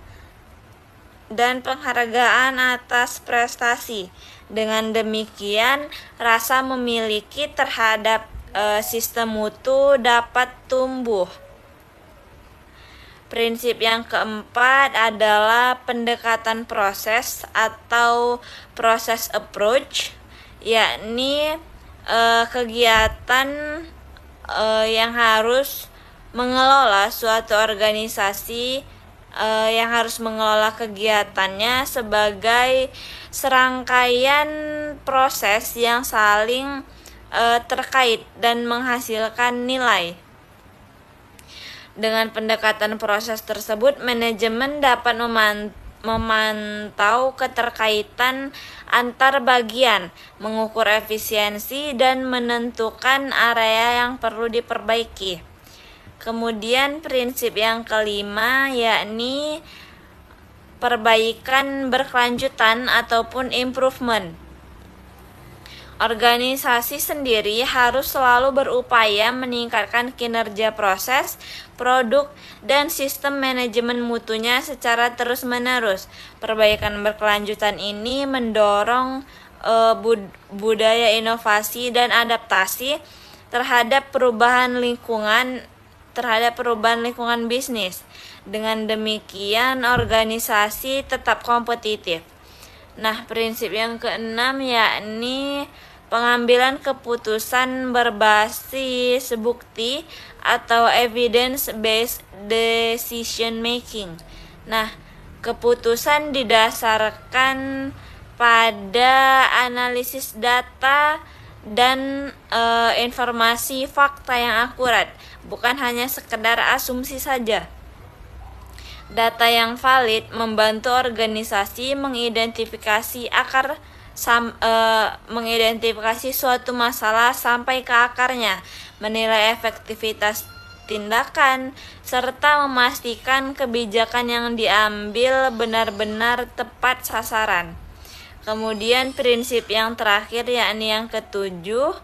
dan penghargaan atas prestasi. Dengan demikian, rasa memiliki terhadap sistem mutu dapat tumbuh. Prinsip yang keempat adalah pendekatan proses atau proses approach, yakni kegiatan yang harus mengelola suatu organisasi, yang harus mengelola kegiatannya sebagai serangkaian proses yang saling terkait dan menghasilkan nilai. Dengan pendekatan proses tersebut, manajemen dapat memantau keterkaitan antar bagian, mengukur efisiensi, dan menentukan area yang perlu diperbaiki. Kemudian prinsip yang kelima yakni perbaikan berkelanjutan ataupun improvement. Organisasi sendiri harus selalu berupaya meningkatkan kinerja proses, produk, dan sistem manajemen mutunya secara terus-menerus. Perbaikan berkelanjutan ini mendorong budaya inovasi dan adaptasi terhadap perubahan lingkungan, terhadap perubahan lingkungan bisnis. Dengan demikian, organisasi tetap kompetitif. Nah, prinsip yang keenam yakni pengambilan keputusan berbasis bukti atau evidence-based decision making. Nah, keputusan didasarkan pada analisis data dan informasi fakta yang akurat, bukan hanya sekedar asumsi saja. Data yang valid membantu organisasi mengidentifikasi mengidentifikasi suatu masalah sampai ke akarnya, menilai efektivitas tindakan, serta memastikan kebijakan yang diambil benar-benar tepat sasaran. Kemudian prinsip yang terakhir yakni yang ketujuh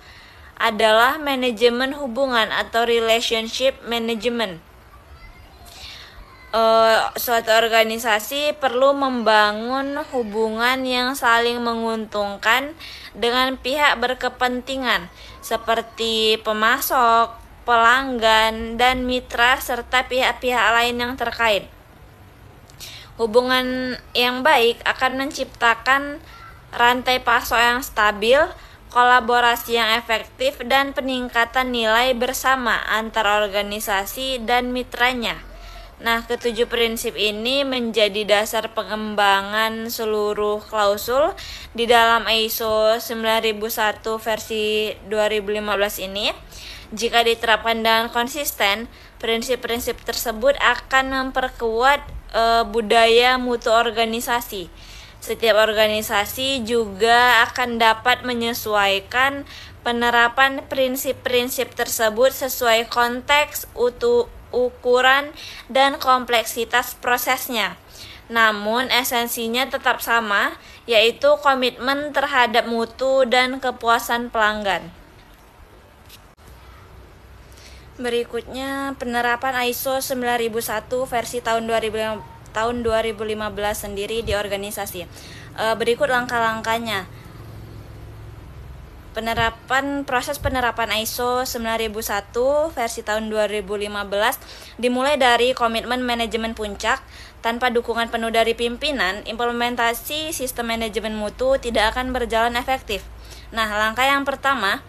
adalah manajemen hubungan atau relationship management. Suatu organisasi perlu membangun hubungan yang saling menguntungkan dengan pihak berkepentingan seperti pemasok, pelanggan, dan mitra serta pihak-pihak lain yang terkait. Hubungan yang baik akan menciptakan rantai pasok yang stabil, kolaborasi yang efektif, dan peningkatan nilai bersama antar organisasi dan mitranya. Nah, ketujuh prinsip ini menjadi dasar pengembangan seluruh klausul di dalam ISO 9001 versi 2015 ini. Jika diterapkan dengan konsisten, prinsip-prinsip tersebut akan memperkuat budaya mutu organisasi. Setiap organisasi juga akan dapat menyesuaikan penerapan prinsip-prinsip tersebut sesuai konteks, ukuran, dan kompleksitas prosesnya. Namun esensinya tetap sama, yaitu komitmen terhadap mutu dan kepuasan pelanggan. Berikutnya penerapan ISO 9001 versi tahun 2015 sendiri di organisasi. Berikut langkah-langkahnya. Proses penerapan ISO 9001 versi tahun 2015 dimulai dari komitmen manajemen puncak. Tanpa dukungan penuh dari pimpinan, implementasi sistem manajemen mutu tidak akan berjalan efektif. Nah, langkah yang pertama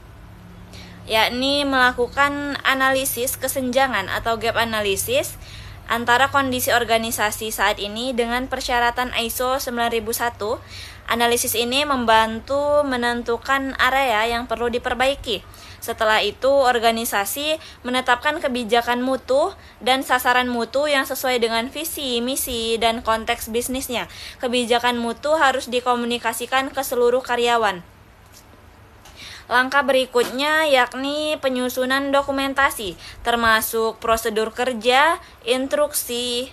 yakni melakukan analisis kesenjangan atau gap analysis antara kondisi organisasi saat ini dengan persyaratan ISO 9001. Analisis ini membantu menentukan area yang perlu diperbaiki. Setelah itu, organisasi menetapkan kebijakan mutu dan sasaran mutu yang sesuai dengan visi, misi, dan konteks bisnisnya. Kebijakan mutu harus dikomunikasikan ke seluruh karyawan. Langkah berikutnya yakni penyusunan dokumentasi, termasuk prosedur kerja, instruksi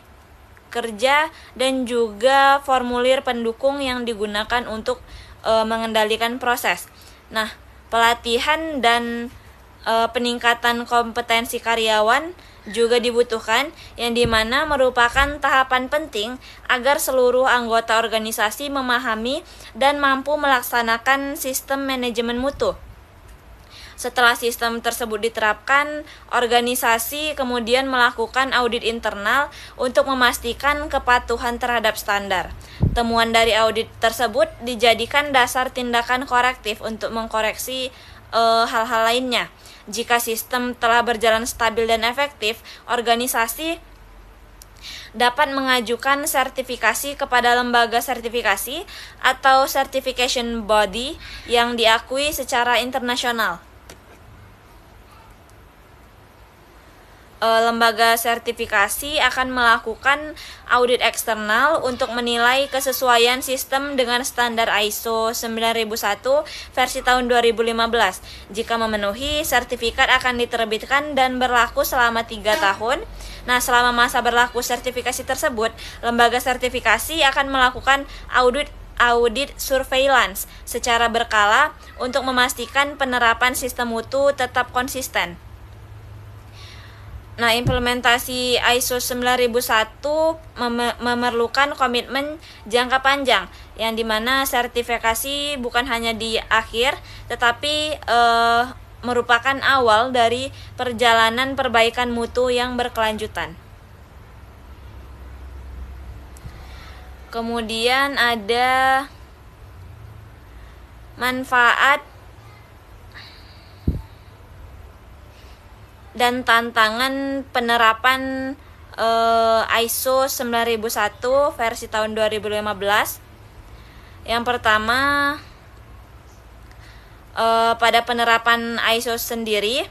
kerja, dan juga formulir pendukung yang digunakan untuk mengendalikan proses. Nah, pelatihan dan peningkatan kompetensi karyawan juga dibutuhkan, yang dimana merupakan tahapan penting agar seluruh anggota organisasi memahami dan mampu melaksanakan sistem manajemen mutu. Setelah sistem tersebut diterapkan, organisasi kemudian melakukan audit internal untuk memastikan kepatuhan terhadap standar. Temuan dari audit tersebut dijadikan dasar tindakan korektif untuk mengkoreksi hal-hal lainnya. Jika sistem telah berjalan stabil dan efektif, organisasi dapat mengajukan sertifikasi kepada lembaga sertifikasi atau certification body yang diakui secara internasional. Lembaga sertifikasi akan melakukan audit eksternal untuk menilai kesesuaian sistem dengan standar ISO 9001 versi tahun 2015. Jika memenuhi, sertifikat akan diterbitkan dan berlaku selama 3 tahun. Nah, selama masa berlaku sertifikasi tersebut, lembaga sertifikasi akan melakukan audit surveillance secara berkala untuk memastikan penerapan sistem mutu tetap konsisten. Nah, implementasi ISO 9001 memerlukan komitmen jangka panjang, yang dimana sertifikasi bukan hanya di akhir, tetapi merupakan awal dari perjalanan perbaikan mutu yang berkelanjutan. Kemudian ada manfaat dan tantangan penerapan ISO 9001 versi tahun 2015. Yang pertama, pada penerapan ISO sendiri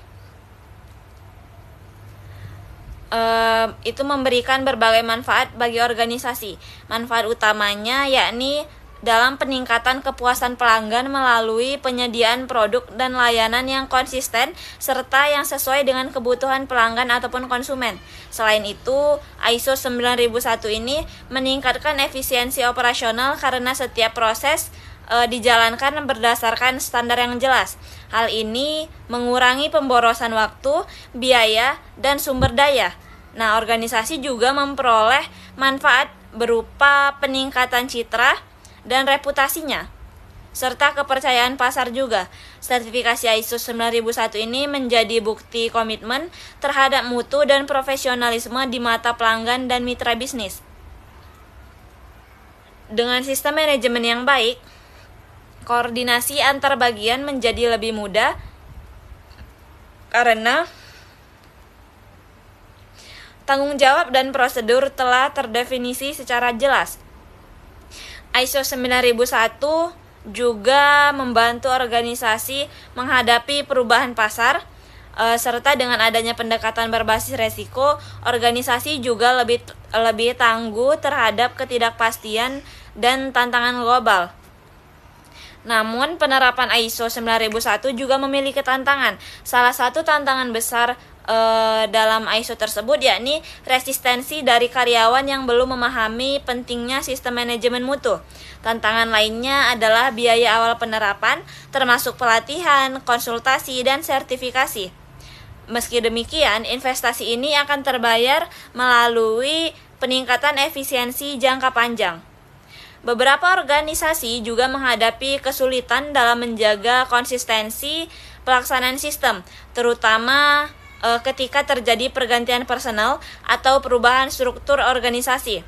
itu memberikan berbagai manfaat bagi organisasi. Manfaat utamanya yakni dalam peningkatan kepuasan pelanggan melalui penyediaan produk dan layanan yang konsisten serta yang sesuai dengan kebutuhan pelanggan ataupun konsumen. Selain itu, ISO 9001 ini meningkatkan efisiensi operasional karena setiap proses dijalankan berdasarkan standar yang jelas. Hal ini mengurangi pemborosan waktu, biaya, dan sumber daya. Nah, organisasi juga memperoleh manfaat berupa peningkatan citra dan reputasinya, serta kepercayaan pasar juga. Sertifikasi ISO 9001 ini menjadi bukti komitmen terhadap mutu dan profesionalisme di mata pelanggan dan mitra bisnis. Dengan sistem manajemen yang baik, koordinasi antar bagian menjadi lebih mudah karena tanggung jawab dan prosedur telah terdefinisi secara jelas. ISO 9001 juga membantu organisasi menghadapi perubahan pasar, serta dengan adanya pendekatan berbasis resiko, organisasi juga lebih tangguh terhadap ketidakpastian dan tantangan global. Namun, penerapan ISO 9001 juga memiliki tantangan. Salah satu tantangan besar dalam ISO tersebut yakni resistensi dari karyawan yang belum memahami pentingnya sistem manajemen mutu. Tantangan lainnya adalah biaya awal penerapan, termasuk pelatihan, konsultasi, dan sertifikasi. Meski demikian, investasi ini akan terbayar melalui peningkatan efisiensi jangka panjang. Beberapa organisasi juga menghadapi kesulitan dalam menjaga konsistensi pelaksanaan sistem, terutama ketika terjadi pergantian personal atau perubahan struktur organisasi.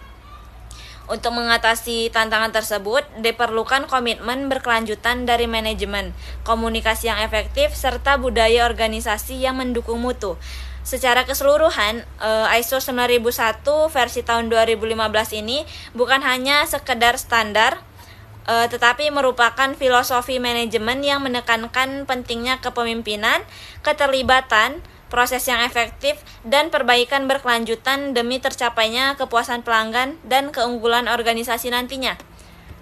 Untuk mengatasi tantangan tersebut, diperlukan komitmen berkelanjutan dari manajemen, komunikasi yang efektif, serta budaya organisasi yang mendukung mutu. Secara keseluruhan, ISO 9001 versi tahun 2015 ini bukan hanya sekedar standar, tetapi merupakan filosofi manajemen yang menekankan pentingnya kepemimpinan, keterlibatan, proses yang efektif, dan perbaikan berkelanjutan demi tercapainya kepuasan pelanggan dan keunggulan organisasi nantinya.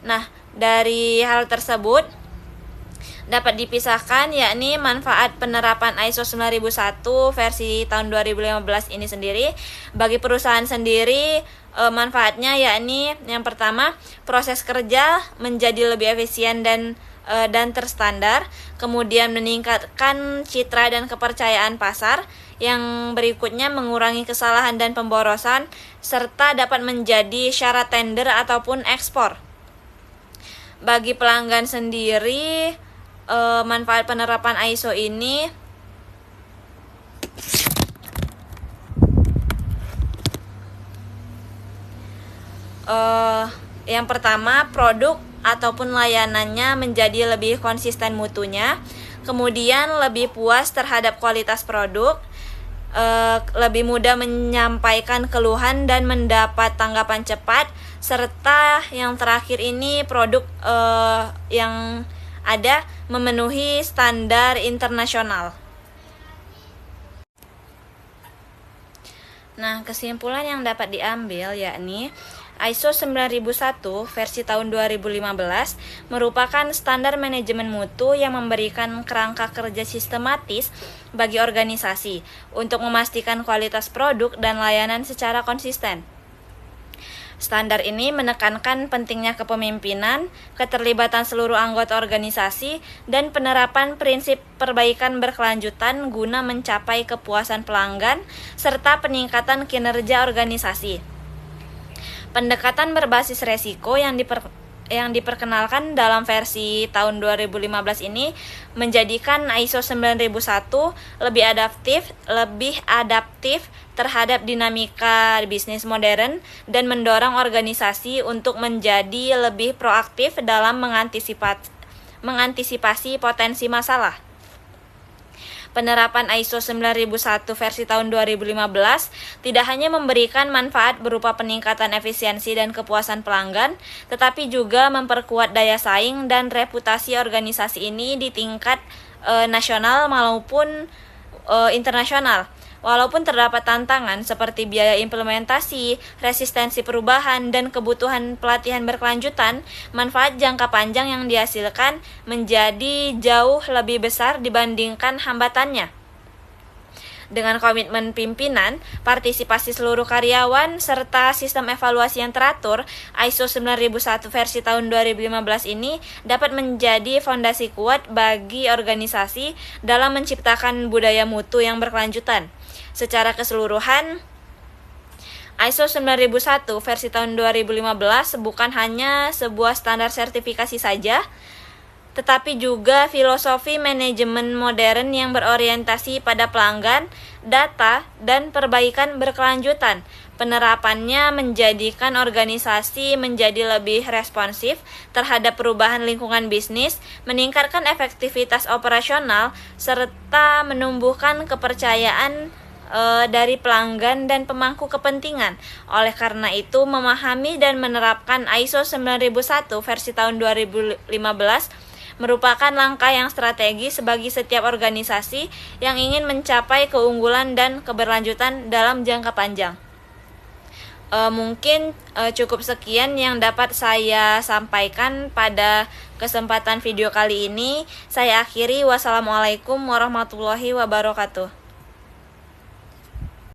Nah, dari hal tersebut dapat dipisahkan yakni manfaat penerapan ISO 9001 versi tahun 2015 ini sendiri. Bagi perusahaan sendiri, manfaatnya yakni yang pertama, proses kerja menjadi lebih efisien dan terstandar, kemudian meningkatkan citra dan kepercayaan pasar, yang berikutnya mengurangi kesalahan dan pemborosan, serta dapat menjadi syarat tender ataupun ekspor. Bagi pelanggan sendiri, manfaat penerapan ISO ini yang pertama, produk ataupun layanannya menjadi lebih konsisten mutunya, kemudian lebih puas terhadap kualitas produk, lebih mudah menyampaikan keluhan dan mendapat tanggapan cepat, serta yang terakhir ini produk yang ada memenuhi standar internasional. Nah, kesimpulan yang dapat diambil yakni ISO 9001 versi tahun 2015 merupakan standar manajemen mutu yang memberikan kerangka kerja sistematis bagi organisasi untuk memastikan kualitas produk dan layanan secara konsisten. Standar ini menekankan pentingnya kepemimpinan, keterlibatan seluruh anggota organisasi, dan penerapan prinsip perbaikan berkelanjutan guna mencapai kepuasan pelanggan serta peningkatan kinerja organisasi. Pendekatan berbasis resiko yang diperkenalkan dalam versi tahun 2015 ini menjadikan ISO 9001 lebih adaptif terhadap dinamika bisnis modern dan mendorong organisasi untuk menjadi lebih proaktif dalam mengantisipasi potensi masalah. Penerapan ISO 9001 versi tahun 2015 tidak hanya memberikan manfaat berupa peningkatan efisiensi dan kepuasan pelanggan, tetapi juga memperkuat daya saing dan reputasi organisasi ini di tingkat nasional maupun internasional. Walaupun terdapat tantangan seperti biaya implementasi, resistensi perubahan, dan kebutuhan pelatihan berkelanjutan, manfaat jangka panjang yang dihasilkan menjadi jauh lebih besar dibandingkan hambatannya. Dengan komitmen pimpinan, partisipasi seluruh karyawan, serta sistem evaluasi yang teratur, ISO 9001 versi tahun 2015 ini dapat menjadi fondasi kuat bagi organisasi dalam menciptakan budaya mutu yang berkelanjutan. Secara keseluruhan, ISO 9001 versi tahun 2015 bukan hanya sebuah standar sertifikasi saja, tetapi juga filosofi manajemen modern yang berorientasi pada pelanggan, data, dan perbaikan berkelanjutan. Penerapannya menjadikan organisasi menjadi lebih responsif terhadap perubahan lingkungan bisnis, meningkatkan efektivitas operasional, serta menumbuhkan kepercayaan dari pelanggan dan pemangku kepentingan. Oleh karena itu, memahami dan menerapkan ISO 9001 versi tahun 2015 merupakan langkah yang strategis bagi setiap organisasi yang ingin mencapai keunggulan dan keberlanjutan dalam jangka panjang. Mungkin cukup sekian yang dapat saya sampaikan pada kesempatan video kali ini. Saya akhiri. Wassalamualaikum warahmatullahi wabarakatuh.